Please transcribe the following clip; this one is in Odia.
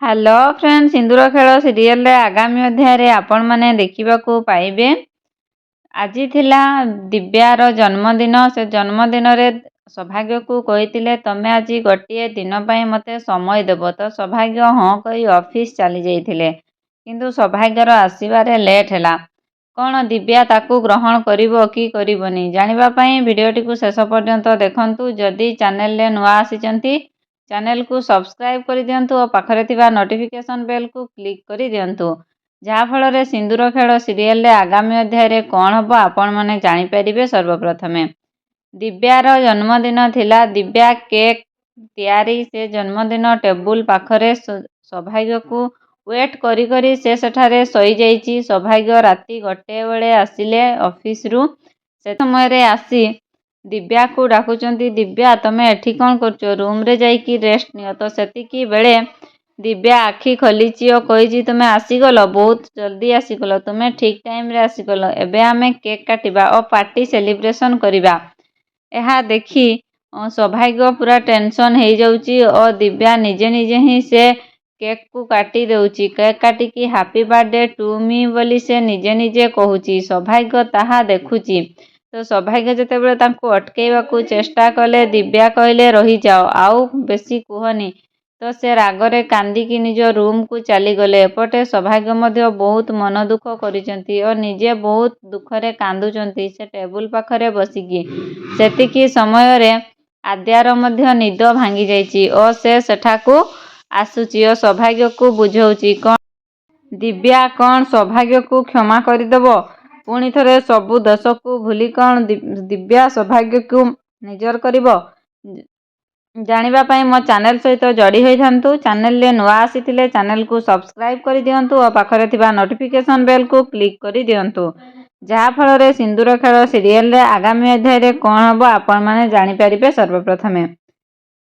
ହ୍ୟାଲୋ ଫ୍ରେଣ୍ଡ, ସିନ୍ଦୁର ଖେଳ ସିରିଏଲରେ ଆଗାମୀ ଅଧ୍ୟାୟରେ ଆପଣମାନେ ଦେଖିବାକୁ ପାଇବେ। ଆଜି ଥିଲା ଦିବ୍ୟାର ଜନ୍ମଦିନ। ସେ ଜନ୍ମଦିନରେ ସୌଭାଗ୍ୟକୁ କହିଥିଲେ ତମେ ଆଜି ଗୋଟିଏ ଦିନ ପାଇଁ ମୋତେ ସମୟ ଦେବ। ତ ସୌଭାଗ୍ୟ ହଁ କହି ଅଫିସ ଚାଲି ଯାଇଥିଲେ, କିନ୍ତୁ ସୌଭାଗ୍ୟର ଆସିବାରେ ଲେଟ୍ ହେଲା। କ'ଣ ଦିବ୍ୟା ତାକୁ ଗ୍ରହଣ କରିବ କି କରିବନି, ଜାଣିବା ପାଇଁ ଭିଡ଼ିଓଟିକୁ ଶେଷ ପର୍ଯ୍ୟନ୍ତ ଦେଖନ୍ତୁ। ଯଦି ଚ୍ୟାନେଲରେ ନୂଆ ଆସିଛନ୍ତି ଚ୍ୟାନେଲକୁ ସବସ୍କ୍ରାଇବ୍ କରିଦିଅନ୍ତୁ ଓ ପାଖରେ ଥିବା ନୋଟିଫିକେସନ୍ ବେଲ୍କୁ କ୍ଲିକ୍ କରିଦିଅନ୍ତୁ, ଯାହାଫଳରେ ସିନ୍ଦୁର ଖେଳ ସିରିଏଲରେ ଆଗାମୀ ଅଧ୍ୟାୟରେ କ'ଣ ହେବ ଆପଣମାନେ ଜାଣିପାରିବେ ସର୍ବପ୍ରଥମେ। ଦିବ୍ୟାର ଜନ୍ମଦିନ ଥିଲା। ଦିବ୍ୟା କେକ୍ ତିଆରି ସେ ଜନ୍ମଦିନ ଟେବୁଲ ପାଖରେ ସୌଭାଗ୍ୟକୁ ୱେଟ୍ କରି କରି ସେ ସେଠାରେ ଶୋଇଯାଇଛି। ସୌଭାଗ୍ୟ ରାତି 1 ବେଳେ ଆସିଲେ ଅଫିସରୁ। ସେ ସମୟରେ ଆସି ଦିବ୍ୟାକୁ ଡାକୁଛନ୍ତି, ଦିବ୍ୟା ତମେ ଏଠି କ'ଣ କରୁଛ, ରୁମ୍ରେ ଯାଇକି ରେଷ୍ଟ ନିଅ। ତ ସେତିକି ବେଳେ ଦିବ୍ୟା ଆଖି ଖୋଲିଛି ଓ କହିଛି ତୁମେ ଆସିଗଲ, ବହୁତ ଜଲ୍ଦି ଆସିଗଲ, ତୁମେ ଠିକ୍ ଟାଇମ୍ରେ ଆସିଗଲ। ଏବେ ଆମେ କେକ୍ କାଟିବା ଓ ପାର୍ଟି ସେଲିବ୍ରେସନ୍ କରିବା। ଏହା ଦେଖି ସୌଭାଗ୍ୟ ପୁରା ଟେନସନ୍ ହେଇଯାଉଛି ଓ ଦିବ୍ୟା ନିଜେ ନିଜେ ହିଁ ସେ କେକ୍କୁ କାଟି ଦେଉଛି। କେକ୍ କାଟିକି ହାପି ବାର୍ଥଡେ ଟୁ ମି ବୋଲି ସେ ନିଜେ ନିଜେ କହୁଛି। ସୌଭାଗ୍ୟ ତାହା ଦେଖୁଛି। ତ ସୌଭାଗ୍ୟ ଯେତେବେଳେ ତାଙ୍କୁ ଅଟକେଇବାକୁ ଚେଷ୍ଟା କଲେ, ଦିବ୍ୟା କହିଲେ ରହିଯାଅ, ଆଉ ବେଶୀ କୁହନି। ତ ସେ ରାଗରେ କାନ୍ଦିକି ନିଜ ରୁମ୍କୁ ଚାଲିଗଲେ। ଏପଟେ ସୌଭାଗ୍ୟ ମଧ୍ୟ ବହୁତ ମନ ଦୁଃଖ କରିଛନ୍ତି ଓ ନିଜେ ବହୁତ ଦୁଃଖରେ କାନ୍ଦୁଛନ୍ତି ସେ ଟେବୁଲ ପାଖରେ ବସିକି। ସେତିକି ସମୟରେ ଆଦ୍ୟାର ମଧ୍ୟ ନିଦ ଭାଙ୍ଗିଯାଇଛି ଓ ସେ ସେଠାକୁ ଆସୁଛି ଓ ସୌଭାଗ୍ୟକୁ ବୁଝଉଛି। କ'ଣ ଦିବ୍ୟା କ'ଣ ସୌଭାଗ୍ୟକୁ କ୍ଷମା କରିଦେବ? ପୁଣି ଥରେ ସବୁ ଦୋଷକୁ ଭୁଲି କ'ଣ ଦିବ୍ୟା ସୌଭାଗ୍ୟକୁ ନିଜର କରିବ? ଜାଣିବା ପାଇଁ ମୋ ଚ୍ୟାନେଲ ସହିତ ଯୋଡ଼ି ହୋଇଥାନ୍ତୁ। ଚ୍ୟାନେଲରେ ନୂଆ ଆସିଥିଲେ ଚ୍ୟାନେଲକୁ ସବସ୍କ୍ରାଇବ୍ କରିଦିଅନ୍ତୁ ଓ ପାଖରେ ଥିବା ନୋଟିଫିକେସନ୍ ବେଲ୍କୁ କ୍ଲିକ୍ କରିଦିଅନ୍ତୁ, ଯାହାଫଳରେ ସିନ୍ଦୁର ଖେଳ ସିରିଏଲରେ ଆଗାମୀ ଅଧ୍ୟାୟରେ କ'ଣ ହେବ ଆପଣମାନେ ଜାଣିପାରିବେ ସର୍ବପ୍ରଥମେ।